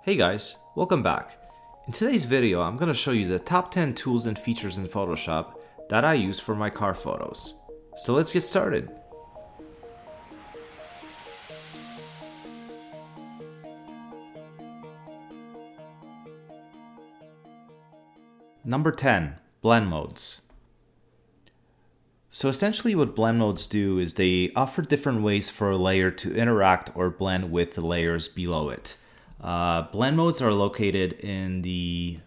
Hey guys, welcome back. In today's video, I'm going to show you the top 10 tools and features in Photoshop that I use for my car photos. So let's get started. Number 10, blend modes. So essentially what blend modes do is they offer different ways for a layer to interact or blend with the layers below it. Blend modes are located in the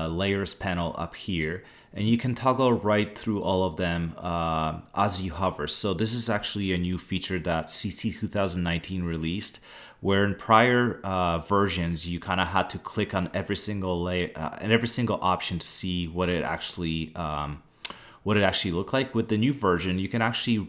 layers panel up here, and you can toggle right through all of them as you hover. So this is actually a new feature that CC 2019 released, where in prior versions you kind of had to click on every single layer and every single option to see what it actually looked like. With the new version, you can actually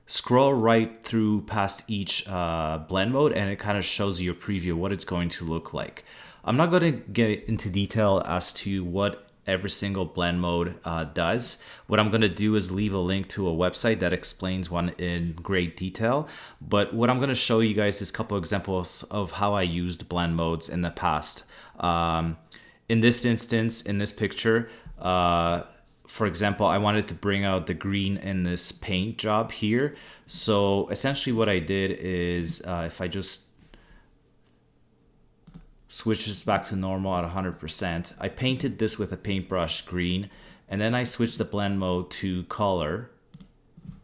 scroll right through past each blend mode, and it kind of shows you a preview of what it's going to look like. I'm not going to get into detail as to what every single blend mode does. What I'm going to do is leave a link to a website that explains one in great detail. But what I'm going to show you guys is a couple examples of how I used blend modes in the past. In this instance, in this picture, for example, I wanted to bring out the green in this paint job here. So essentially what I did is if I just switch this back to normal at 100%, I painted this with a paintbrush green, and then I switched the blend mode to color.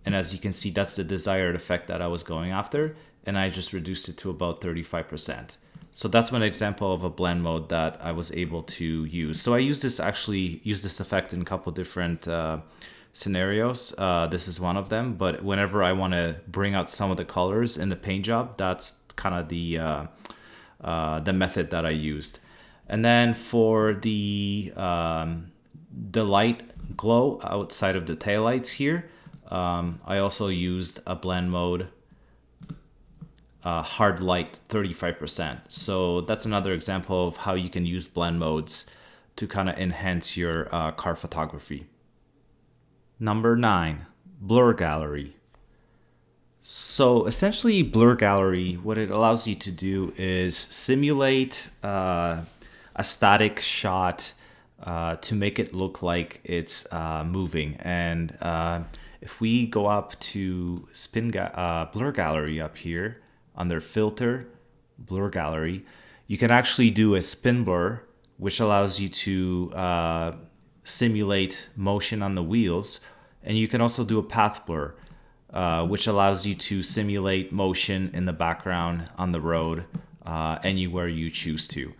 And as you can see, that's the desired effect that I was going after. And I just reduced it to about 35%. So that's one example of a blend mode that I was able to use. So I use this effect in a couple different scenarios. This is one of them, but whenever I want to bring out some of the colors in the paint job, that's kind of the method that I used. And then for the light glow outside of the taillights here, I also used a blend mode, hard light 35%. So that's another example of how you can use blend modes to kind of enhance your car photography. Number 9, blur gallery. So essentially blur gallery, what it allows you to do is simulate a static shot to make it look like it's moving. And if we go up to blur gallery up here, under filter, blur gallery, you can actually do a spin blur, which allows you to simulate motion on the wheels. And you can also do a path blur, which allows you to simulate motion in the background on the road anywhere you choose to.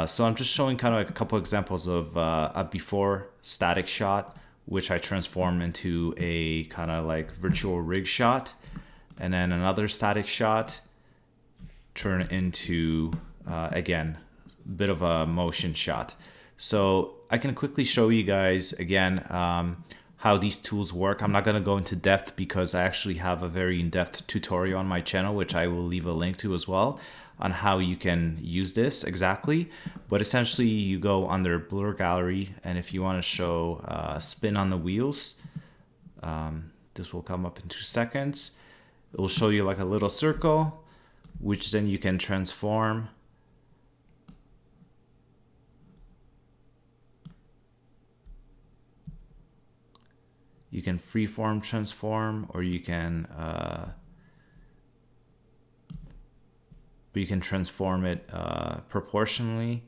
So I'm just showing kind of like a couple examples of a before static shot, which I transform into a kind of like virtual rig shot, and then another static shot turn into, again, a bit of a motion shot. So I can quickly show you guys, again, how these tools work. I'm not going to go into depth because I actually have a very in-depth tutorial on my channel, which I will leave a link to as well, on how you can use this exactly. But essentially, you go under blur gallery, and if you want to show spin on the wheels, this will come up in 2 seconds. It will show you like a little circle, which then you can transform. You can freeform transform, or you can transform it proportionally.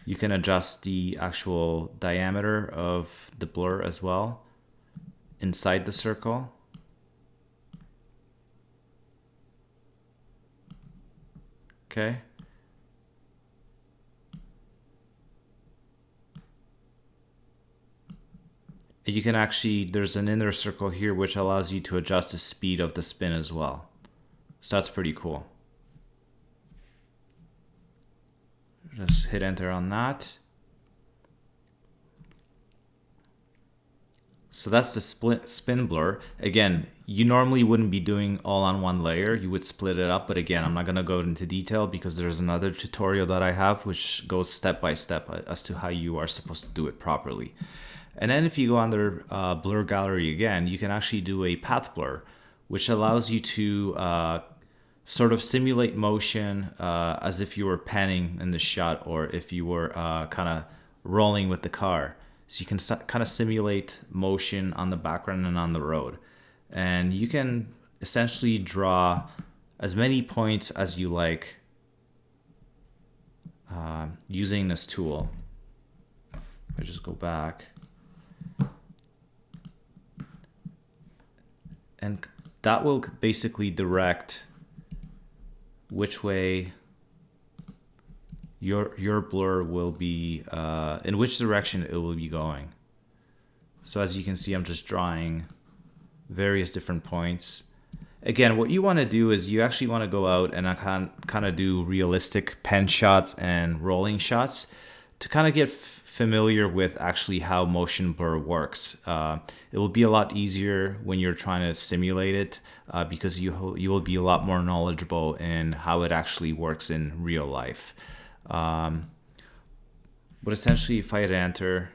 You can adjust the actual diameter of the blur as well inside the circle. Okay. You can actually, there's an inner circle here which allows you to adjust the speed of the spin as well. So that's pretty cool. Just hit enter on that. So that's the spin blur. Again, you normally wouldn't be doing all on one layer. You would split it up. But again, I'm not going to go into detail because there's another tutorial that I have which goes step by step as to how you are supposed to do it properly. And then if you go under blur gallery again, you can actually do a path blur, which allows you to sort of simulate motion as if you were panning in the shot, or if you were kind of rolling with the car. So you can kind of simulate motion on the background and on the road. And you can essentially draw as many points as you like using this tool. I just go back. And that will basically direct which way your blur will be, in which direction it will be going. So as you can see, I'm just drawing various different points. Again, what you want to do is you actually want to go out and kind of do realistic pen shots and rolling shots to kind of get familiar with actually how motion blur works. It will be a lot easier when you're trying to simulate it because you will be a lot more knowledgeable in how it actually works in real life. But essentially, if I hit enter,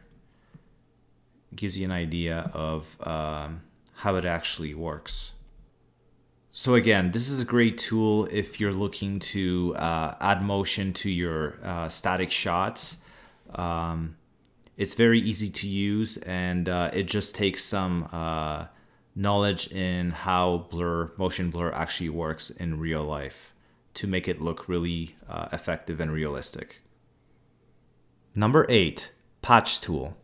it gives you an idea of how it actually works. So again, this is a great tool if you're looking to add motion to your static shots. It's very easy to use, and it just takes some knowledge in how motion blur actually works in real life to make it look really effective and realistic. Number 8, patch tool.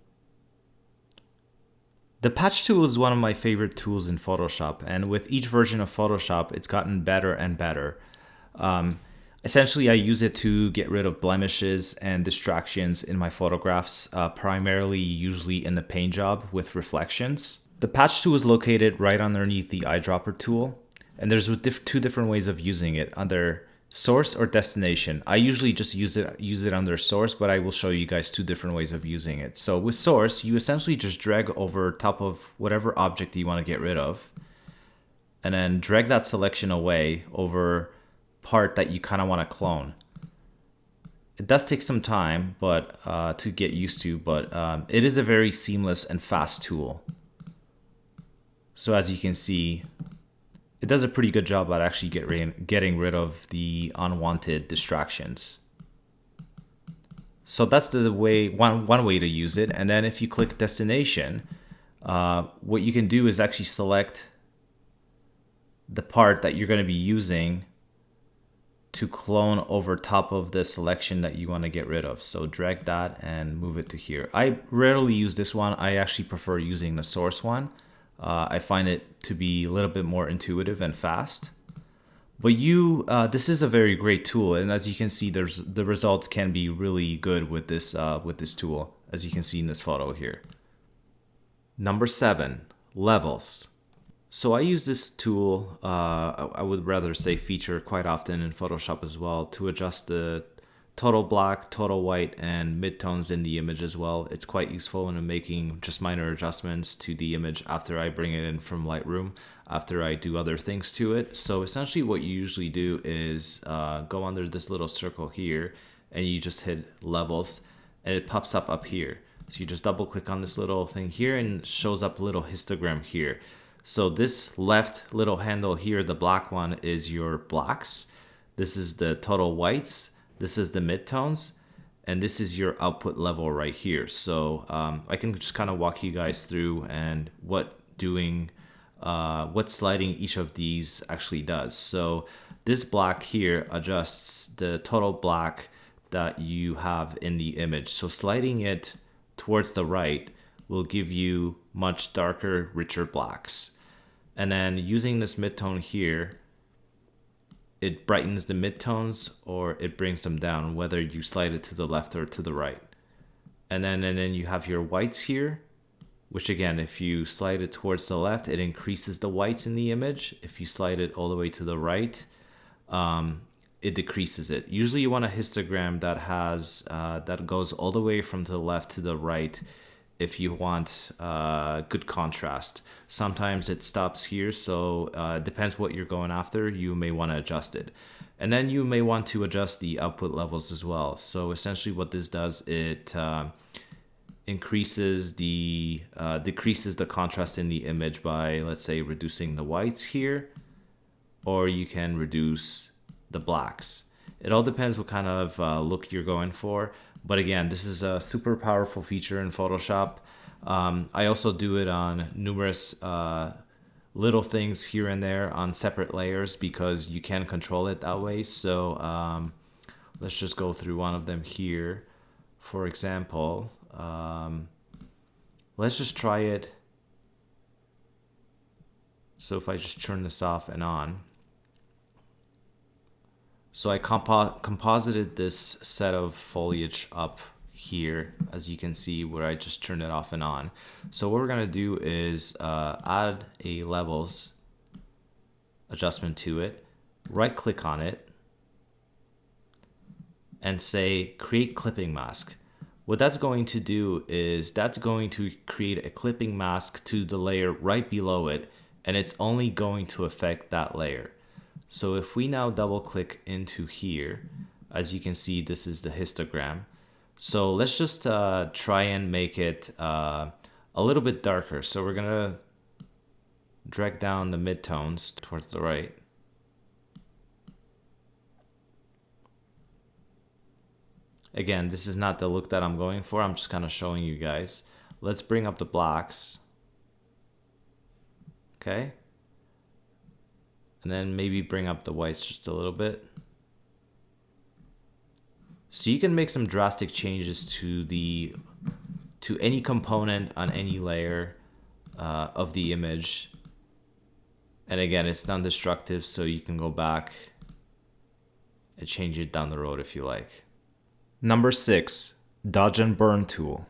The patch tool is one of my favorite tools in Photoshop, and with each version of Photoshop, it's gotten better and better. Essentially, I use it to get rid of blemishes and distractions in my photographs, primarily usually in the paint job with reflections. The patch tool is located right underneath the eyedropper tool, and there's two different ways of using it, under source or destination. I usually just use it under source, but I will show you guys two different ways of using it. So with source, you essentially just drag over top of whatever object you want to get rid of, and then drag that selection away over part that you kind of want to clone. It does take some time to get used to, but it is a very seamless and fast tool. So as you can see, it does a pretty good job at actually getting rid of the unwanted distractions. So that's the way one way to use it. And then if you click destination, what you can do is actually select the part that you're going to be using to clone over top of the selection that you want to get rid of. So drag that and move it to here. I rarely use this one. I actually prefer using the source one. I find it to be a little bit more intuitive and fast. But this is a very great tool, and as you can see, the results can be really good with this tool, as you can see in this photo here. Number 7, levels. So I use this tool, I would rather say feature, quite often in Photoshop as well, to adjust the total black, total white, and midtones in the image as well. It's quite useful when I'm making just minor adjustments to the image after I bring it in from Lightroom, after I do other things to it. So essentially what you usually do is go under this little circle here, and you just hit levels, and it pops up here. So you just double click on this little thing here, and it shows up a little histogram here. So this left little handle here, the black one, is your blacks. This is the total whites. This is the midtones, and this is your output level right here. So I can just kind of walk you guys through and what sliding each of these actually does. So this black here adjusts the total black that you have in the image. So sliding it towards the right will give you much darker, richer blacks. And then using this midtone here, it brightens the midtones or it brings them down, whether you slide it to the left or to the right. And then you have your whites here, which again, if you slide it towards the left, it increases the whites in the image. If you slide it all the way to the right, it decreases it. Usually you want a histogram that has that goes all the way from the left to the right if you want good contrast. Sometimes it stops here, so it depends what you're going after. You may want to adjust it. And then you may want to adjust the output levels as well. So essentially what this does, it decreases the contrast in the image by, let's say, reducing the whites here. or you can reduce the blacks. It all depends what kind of look you're going for. But again, this is a super powerful feature in Photoshop. I also do it on numerous little things here and there on separate layers because you can control it that way. So let's just go through one of them here. For example, let's just try it. So if I just turn this off and on. So I composited this set of foliage up here, as you can see, where I just turned it off and on. So what we're gonna do is add a levels adjustment to it, right click on it, and say create clipping mask. What that's going to do is that's going to create a clipping mask to the layer right below it, and it's only going to affect that layer. So if we now double click into here, as you can see, this is the histogram. So let's just try and make it a little bit darker. So we're gonna drag down the midtones towards the right. Again, this is not the look that I'm going for. I'm just kind of showing you guys. Let's bring up the blacks. Okay. And then maybe bring up the whites just a little bit. So you can make some drastic changes to any component on any layer of the image. And again, it's non-destructive, so you can go back and change it down the road if you like. Number 6, dodge and burn tool.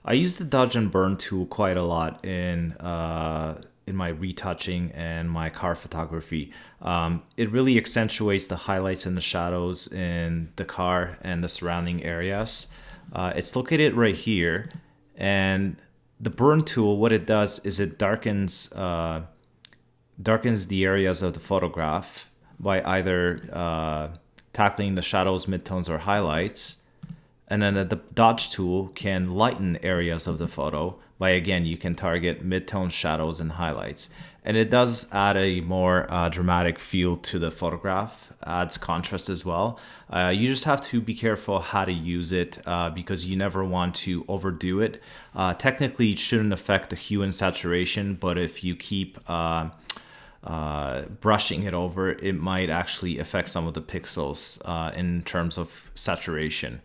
I use the dodge and burn tool quite a lot in my retouching and my car photography. It really accentuates the highlights and the shadows in the car and the surrounding areas. It's located right here, and the burn tool, what it does is it darkens the areas of the photograph by either tackling the shadows, midtones, or highlights. And then the dodge tool can lighten areas of the photo by, again, you can target midtone, shadows, and highlights. And it does add a more dramatic feel to the photograph, adds contrast as well. You just have to be careful how to use it because you never want to overdo it. Technically, it shouldn't affect the hue and saturation, but if you keep brushing it over, it might actually affect some of the pixels in terms of saturation.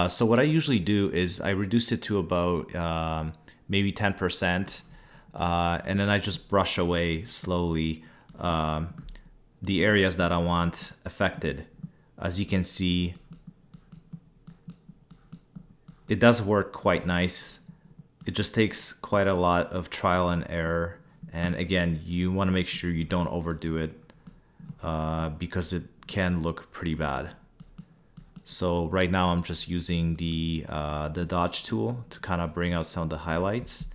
So what I usually do is I reduce it to about maybe 10%, and then I just brush away slowly the areas that I want affected. As you can see, it does work quite nice. It just takes quite a lot of trial and error. And again, you want to make sure you don't overdo it because it can look pretty bad. So right now I'm just using the dodge tool to kind of bring out some of the highlights.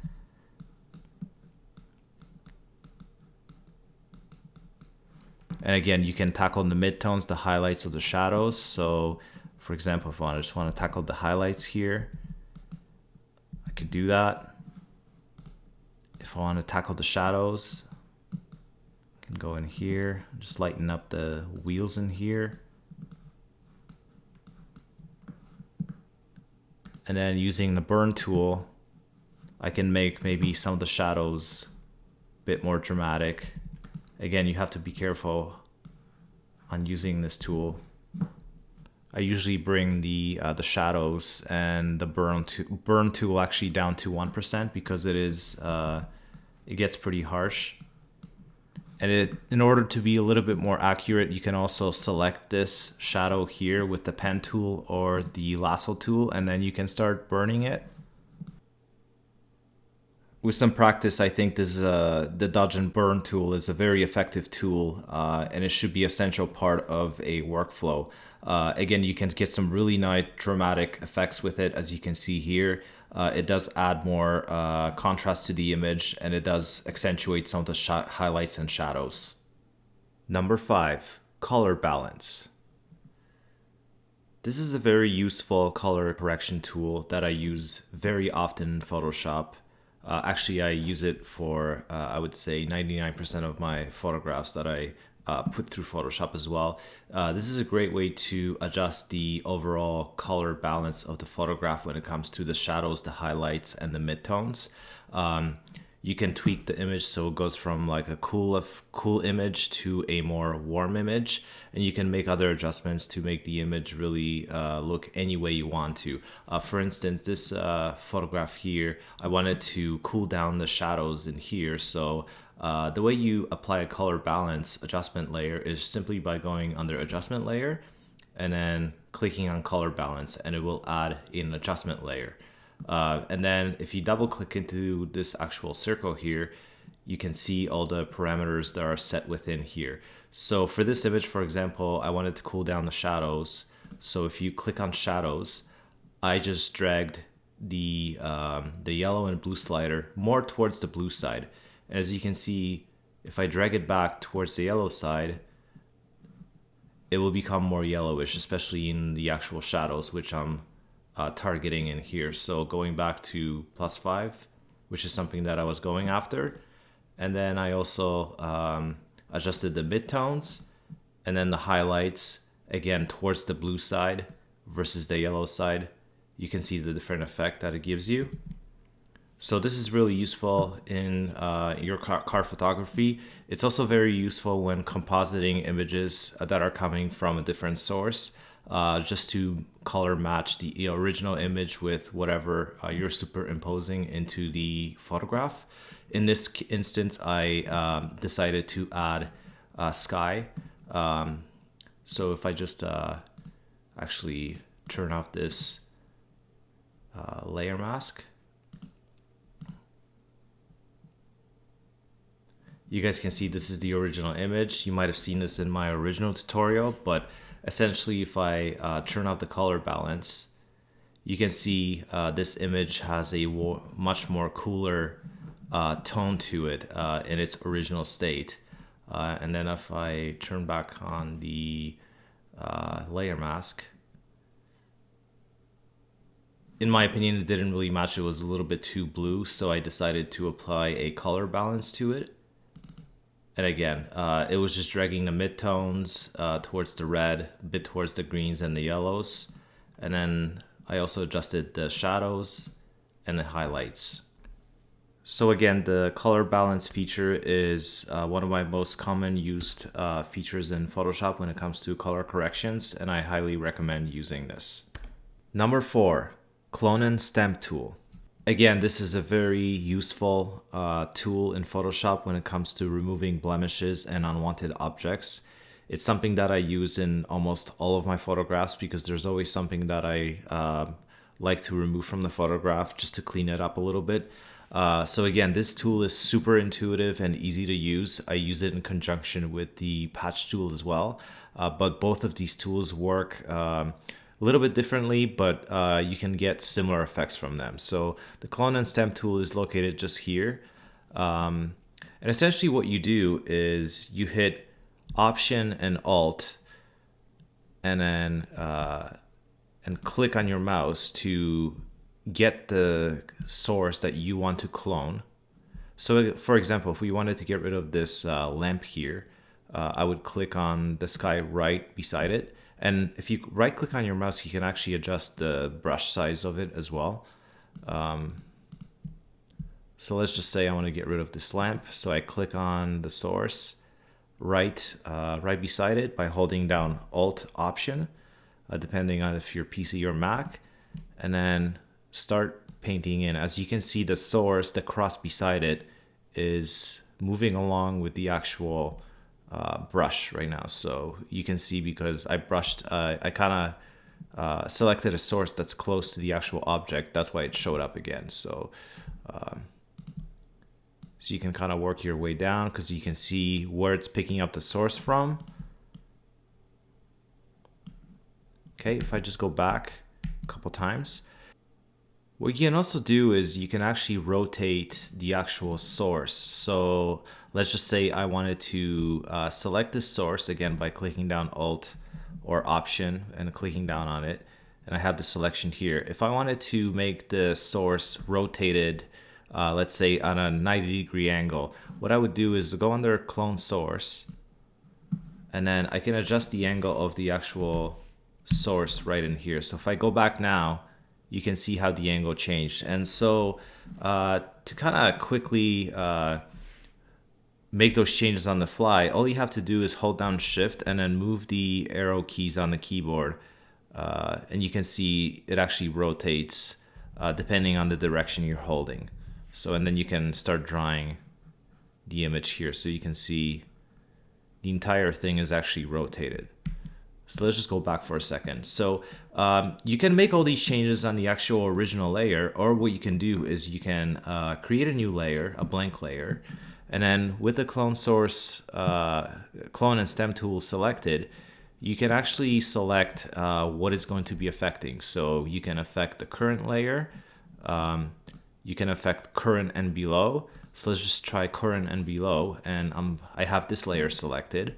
And again, you can tackle the midtones, the highlights of the shadows. So for example, if I just want to tackle the highlights here, I could do that. If I want to tackle the shadows, I can go in here, just lighten up the wheels in here. And then using the burn tool, I can make maybe some of the shadows a bit more dramatic. Again, you have to be careful on using this tool. I usually bring the shadows and the burn tool actually down to 1% because it gets pretty harsh. And in order to be a little bit more accurate, you can also select this shadow here with the pen tool or the lasso tool, and then you can start burning it. With some practice, I think the dodge and burn tool is a very effective tool, and it should be an essential part of a workflow. Again, you can get some really nice dramatic effects with it, as you can see here. It does add more contrast to the image, and it does accentuate some of the highlights and shadows. Number 5, color balance. This is a very useful color correction tool that I use very often in Photoshop. Actually, I use it for, I would say, 99% of my photographs that I put through Photoshop as well. This is a great way to adjust the overall color balance of the photograph when it comes to the shadows, the highlights, and the midtones. You can tweak the image so it goes from like a cool image to a more warm image, and you can make other adjustments to make the image really look any way you want to. For instance, this photograph here, I wanted to cool down the shadows in here, so the way you apply a color balance adjustment layer is simply by going under adjustment layer and then clicking on color balance, and it will add an adjustment layer. And then if you double click into this actual circle here, you can see all the parameters that are set within here. So for this image, for example, I wanted to cool down the shadows. So if you click on shadows, I just dragged the yellow and blue slider more towards the blue side. As you can see, if I drag it back towards the yellow side, it will become more yellowish, especially in the actual shadows, which I'm targeting in here. So going back to +5, which is something that I was going after. And then I also adjusted the midtones and then the highlights, again, towards the blue side versus the yellow side. You can see the different effect that it gives you. So this is really useful in your car photography. It's also very useful when compositing images that are coming from a different source, just to color match the original image with whatever you're superimposing into the photograph. In this instance, I decided to add sky. So if I just actually turn off this layer mask, you guys can see this is the original image. You might have seen this in my original tutorial, but essentially if I turn off the color balance, you can see this image has a much more cooler tone to it in its original state. And then if I turn back on the layer mask, in my opinion, it didn't really match. It was a little bit too blue, so I decided to apply a color balance to it. And again, it was just dragging the midtones towards the red, a bit towards the greens and the yellows. And then I also adjusted the shadows and the highlights. So again, the color balance feature is one of my most common used features in Photoshop when it comes to color corrections, and I highly recommend using this. Number 4, Clone and Stamp tool. Again, this is a very useful tool in Photoshop when it comes to removing blemishes and unwanted objects. It's something that I use in almost all of my photographs because there's always something that I like to remove from the photograph just to clean it up a little bit. So again, this tool is super intuitive and easy to use. I use it in conjunction with the patch tool as well. But both of these tools work a little bit differently, but you can get similar effects from them. So the Clone and Stamp tool is located just here. And essentially what you do is you hit Option and Alt and then and click on your mouse to get the source that you want to clone. So for example, if we wanted to get rid of this lamp here, I would click on the sky right beside it. And if you right click on your mouse, you can actually adjust the brush size of it as well. So let's just say I want to get rid of this lamp. So I click on the source right beside it by holding down Alt Option, depending on if you're PC or Mac, and then start painting in. As you can see, the source, the cross beside it, is moving along with the actual brush right now. So you can see because I brushed, I kind of selected a source that's close to the actual object. That's why it showed up again. So you can kind of work your way down because you can see where it's picking up the source from. Okay, if I just go back a couple times, what you can also do is you can actually rotate the actual source. So let's just say I wanted to select this source again by clicking down Alt or Option and clicking down on it. And I have the selection here. If I wanted to make the source rotated let's say on a 90-degree angle, what I would do is go under clone source, and then I can adjust the angle of the actual source right in here. So if I go back now, you can see how the angle changed. And so to kind of quickly make those changes on the fly, all you have to do is hold down shift and then move the arrow keys on the keyboard. And you can see it actually rotates depending on the direction you're holding. So, and then you can start drawing the image here. So you can see the entire thing is actually rotated. So let's just go back for a second. So you can make all these changes on the actual original layer, or what you can do is you can create a new layer, a blank layer, and then with the clone source, clone and stem tool selected, you can actually select what is going to be affecting. So you can affect the current layer, you can affect current and below. So let's just try current and below, and I have this layer selected.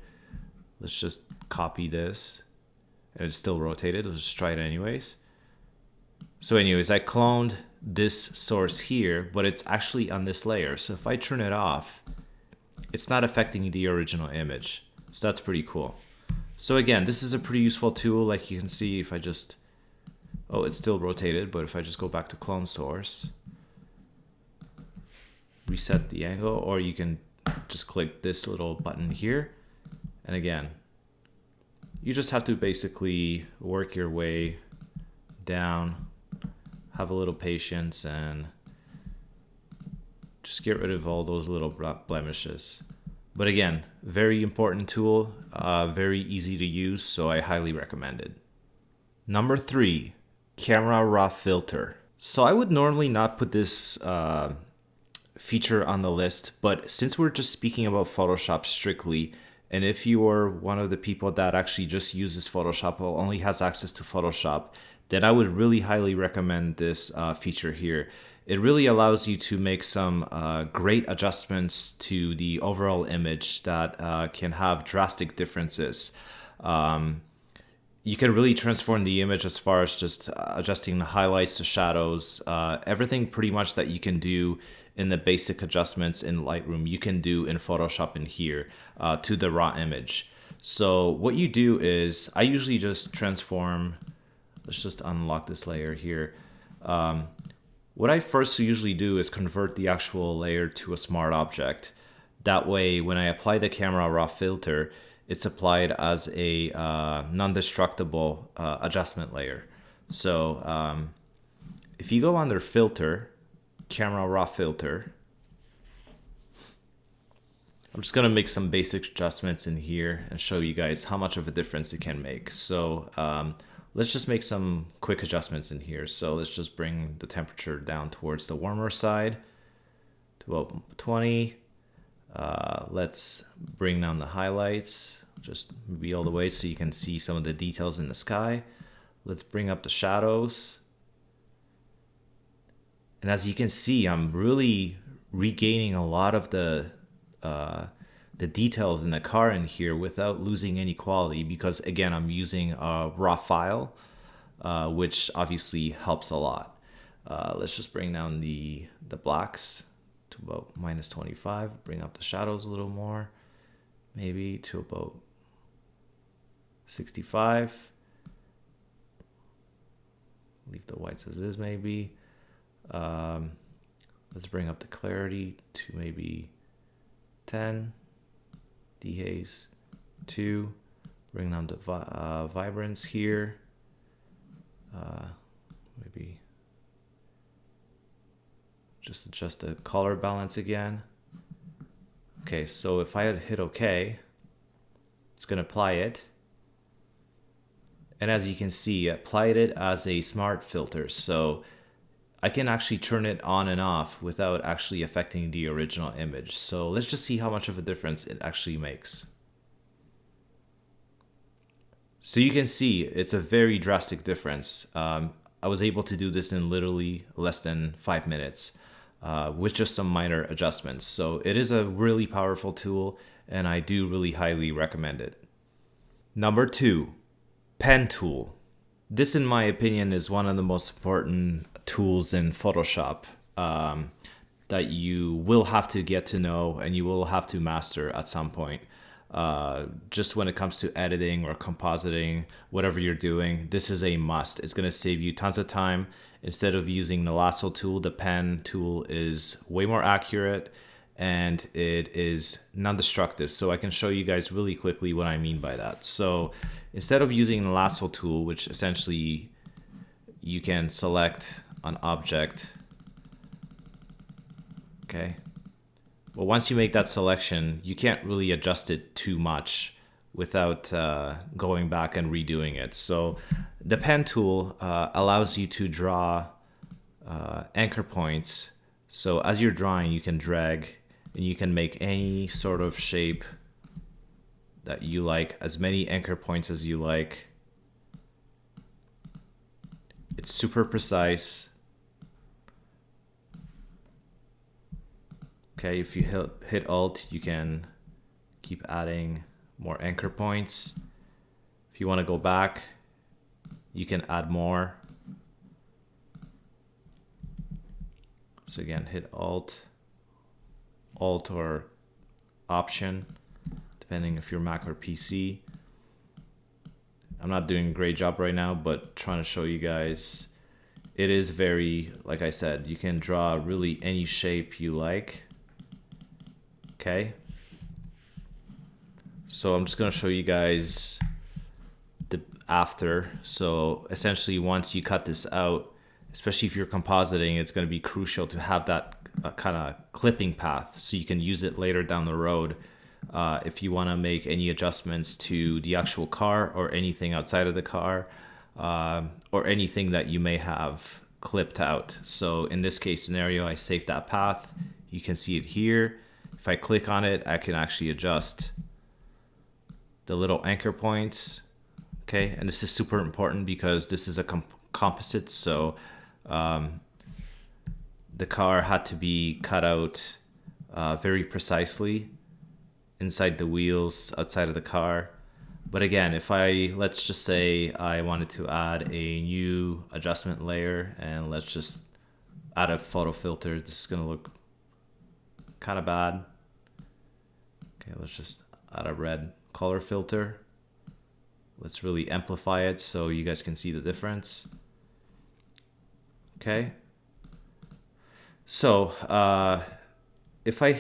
Let's just copy this, and it's still rotated. Let's just try it anyways. So anyways, I cloned this source here, but it's actually on this layer. So if I turn it off, it's not affecting the original image. So that's pretty cool. So again, this is a pretty useful tool. Like you can see, if I just, oh, it's still rotated, but if I just go back to clone source, reset the angle, or you can just click this little button here. And again, you just have to basically work your way down, have a little patience, and just get rid of all those little blemishes. But again, very important tool, very easy to use, so I highly recommend it. Number 3, camera raw filter. So I would normally not put this feature on the list, but since we're just speaking about Photoshop strictly, and if you are one of the people that actually just uses Photoshop or only has access to Photoshop, then I would really highly recommend this feature here. It really allows you to make some great adjustments to the overall image that can have drastic differences. You can really transform the image as far as just adjusting the highlights, the shadows, everything pretty much that you can do in the basic adjustments in Lightroom, you can do in Photoshop in here to the raw image. So what you do is, I usually just transform, let's just unlock this layer here. What I first usually do is convert the actual layer to a smart object. That way, when I apply the camera raw filter, it's applied as a non-destructible adjustment layer. So if you go under filter, camera raw filter, I'm just gonna make some basic adjustments in here and show you guys how much of a difference it can make. So let's just make some quick adjustments in here. So let's just bring the temperature down towards the warmer side to about 20. Let's bring down the highlights, just maybe all the way so you can see some of the details in the sky. Let's bring up the shadows. And as you can see, I'm really regaining a lot of the details in the car in here without losing any quality, because again, I'm using a raw file, which obviously helps a lot. Let's just bring down the blacks to about -25, bring up the shadows a little more, maybe to about 65. Leave the whites as is maybe. Let's bring up the clarity to maybe 10. Dehaze 2. Bring down the vibrance here. Maybe just adjust the color balance again. Okay, so if I hit OK, it's going to apply it. And as you can see, I applied it as a smart filter. So I can actually turn it on and off without actually affecting the original image. So let's just see how much of a difference it actually makes. So you can see it's a very drastic difference. I was able to do this in literally less than 5 minutes with just some minor adjustments. So it is a really powerful tool, and I do really highly recommend it. Number 2, pen tool. This, in my opinion, is one of the most important tools in Photoshop that that you will have to get to know and you will have to master at some point. Just when it comes to editing or compositing, whatever you're doing, this is a must. It's going to save you tons of time. Instead of using the lasso tool, the pen tool is way more accurate and it is non-destructive. So I can show you guys really quickly what I mean by that. So instead of using the lasso tool, which essentially you can select an object, okay? But once you make that selection, you can't really adjust it too much without going back and redoing it. So the pen tool allows you to draw anchor points. So as you're drawing, you can drag and you can make any sort of shape that you like, as many anchor points as you like. It's super precise. Okay, if you hit Alt, you can keep adding more anchor points. If you want to go back, you can add more. So again, hit Alt or Option, depending if you're Mac or PC. I'm not doing a great job right now, but trying to show you guys. It is very, like I said, you can draw really any shape you like. Okay. So I'm just going to show you guys the after. So essentially, once you cut this out, especially if you're compositing, it's going to be crucial to have that kind of clipping path so you can use it later down the road. If you want to make any adjustments to the actual car or anything outside of the car, or anything that you may have clipped out. So in this case scenario, I saved that path. You can see it here. If I click on it, I can actually adjust the little anchor points. Okay, and this is super important because this is a composite, so the car had to be cut out very precisely inside the wheels, outside of the car. But again, if let's just say I wanted to add a new adjustment layer, and let's just add a photo filter. This is gonna look kind of bad. Okay, let's just add a red color filter. Let's really amplify it so you guys can see the difference. Okay. So if I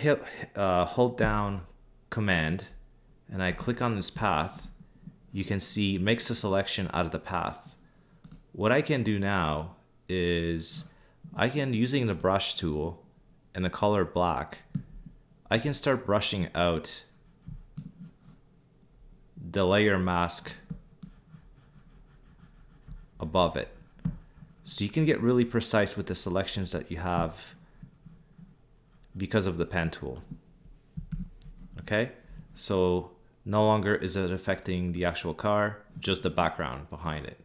hold down Command and I click on this path, you can see it makes a selection out of the path. What I can do now is I can, using the brush tool and the color black, I can start brushing out the layer mask above it. So you can get really precise with the selections that you have because of the pen tool. Okay, so no longer is it affecting the actual car, just the background behind it.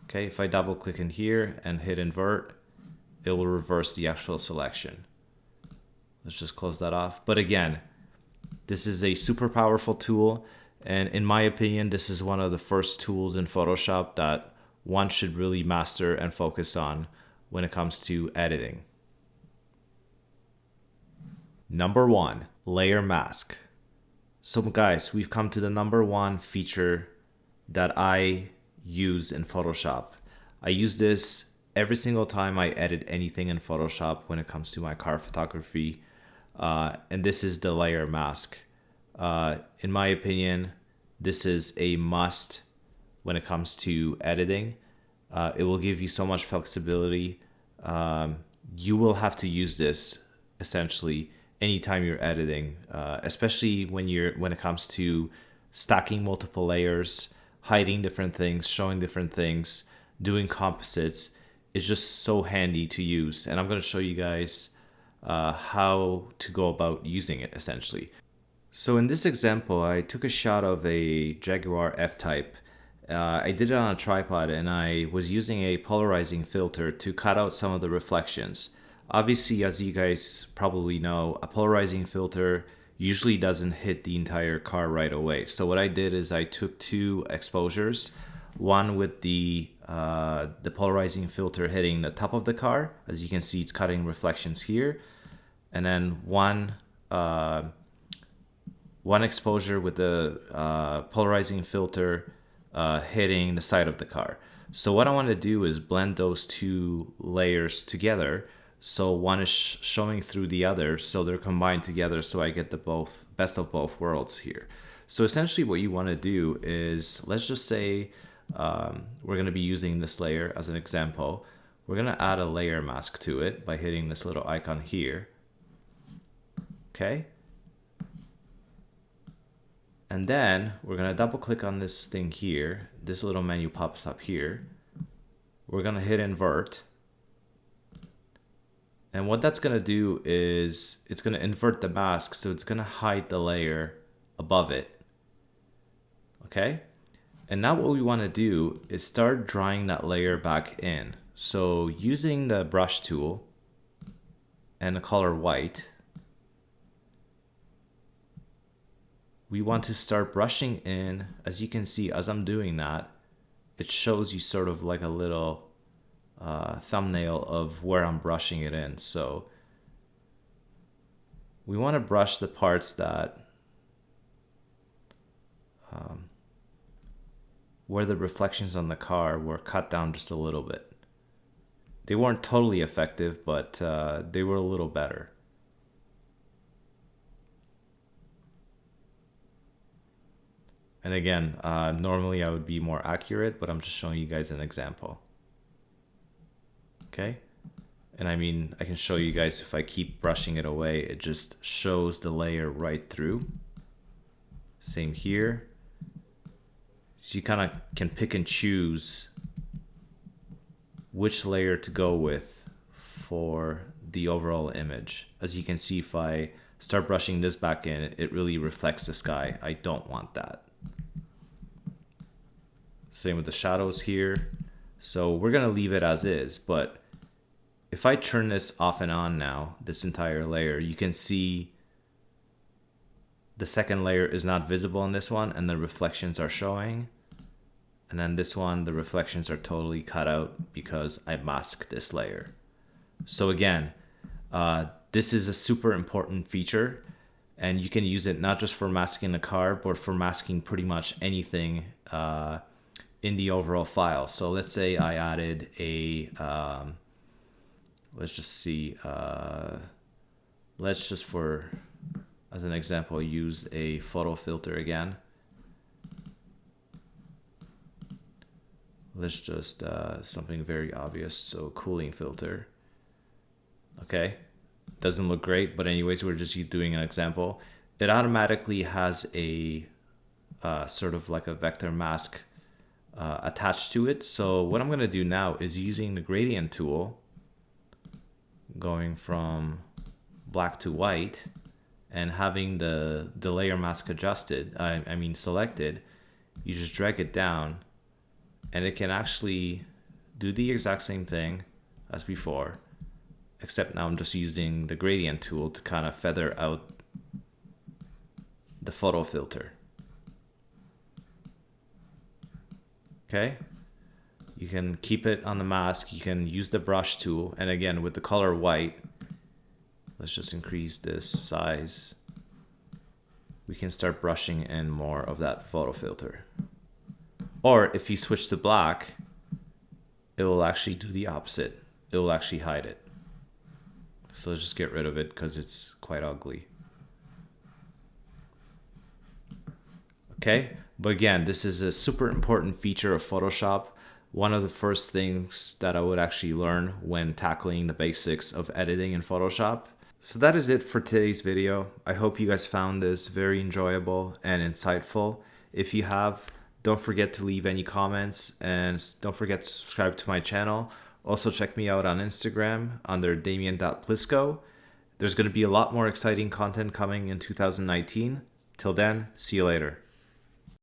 Okay, if I double click in here and hit invert, it will reverse the actual selection. Let's just close that off. But again, this is a super powerful tool, and in my opinion, this is one of the first tools in Photoshop that one should really master and focus on when it comes to editing. Number 1, layer mask. So guys, we've come to the number 1 feature that I use in Photoshop. I use this every single time I edit anything in Photoshop when it comes to my car photography. And this is the layer mask. In my opinion, this is a must when it comes to editing. It will give you so much flexibility. You will have to use this essentially anytime you're editing, especially when it comes to stacking multiple layers, hiding different things, showing different things, doing composites. It's just so handy to use, and I'm going to show you guys how to go about using it essentially. So in this example, I took a shot of a Jaguar F-Type. I did it on a tripod, and I was using a polarizing filter to cut out some of the reflections. Obviously, as you guys probably know, a polarizing filter usually doesn't hit the entire car right away. So what I did is I took 2 exposures, one with the the polarizing filter hitting the top of the car. As you can see, it's cutting reflections here. And then one exposure with the polarizing filter hitting the side of the car. So what I want to do is blend those two layers together. So one is showing through the other, so they're combined together, so I get the best of both worlds here. So essentially what you want to do is, let's just say we're going to be using this layer as an example. We're going to add a layer mask to it by hitting this little icon here. Okay. And then we're going to double click on this thing here. This little menu pops up here. We're going to hit invert. And what that's going to do is it's going to invert the mask, so it's going to hide the layer above it. Okay? And now what we want to do is start drawing that layer back in. So using the brush tool and the color white, we want to start brushing in. As you can see, as I'm doing that, it shows you sort of like a little thumbnail of where I'm brushing it in. So we want to brush the parts that where the reflections on the car were cut down just a little bit. They weren't totally effective, but they were a little better. And again, normally I would be more accurate, but I'm just showing you guys an example. Okay? And I mean, I can show you guys if I keep brushing it away, it just shows the layer right through. Same here. So you kind of can pick and choose which layer to go with for the overall image. As you can see, if I start brushing this back in, it really reflects the sky. I don't want that. Same with the shadows here. So we're going to leave it as is, but if I turn this off and on now, this entire layer, you can see the second layer is not visible in this one, and the reflections are showing. And then this one, the reflections are totally cut out because I masked this layer. So again, this is a super important feature, and you can use it not just for masking a car, but for masking pretty much anything in the overall file. So let's say I added a, let's just see, let's just for, as an example, use a photo filter again. Let's just, something very obvious, so cooling filter. Okay, doesn't look great, but anyways, we're just doing an example. It automatically has a sort of like a vector mask attached to it. So what I'm gonna do now is using the gradient tool, going from black to white, and having the layer mask adjusted, I mean selected, you just drag it down, and it can actually do the exact same thing as before, except now I'm just using the gradient tool to kind of feather out the photo filter. Okay, you can keep it on the mask, you can use the brush tool, and again with the color white, let's just increase this size. We can start brushing in more of that photo filter. Or if you switch to black, it will actually do the opposite. It will actually hide it. So let's just get rid of it because it's quite ugly. Okay, but again, this is a super important feature of Photoshop. One of the first things that I would actually learn when tackling the basics of editing in Photoshop. So that is it for today's video. I hope you guys found this very enjoyable and insightful. If you have, don't forget to leave any comments, and don't forget to subscribe to my channel. Also check me out on Instagram under Damian.Plisko. There's going to be a lot more exciting content coming in 2019. Till then, see you later.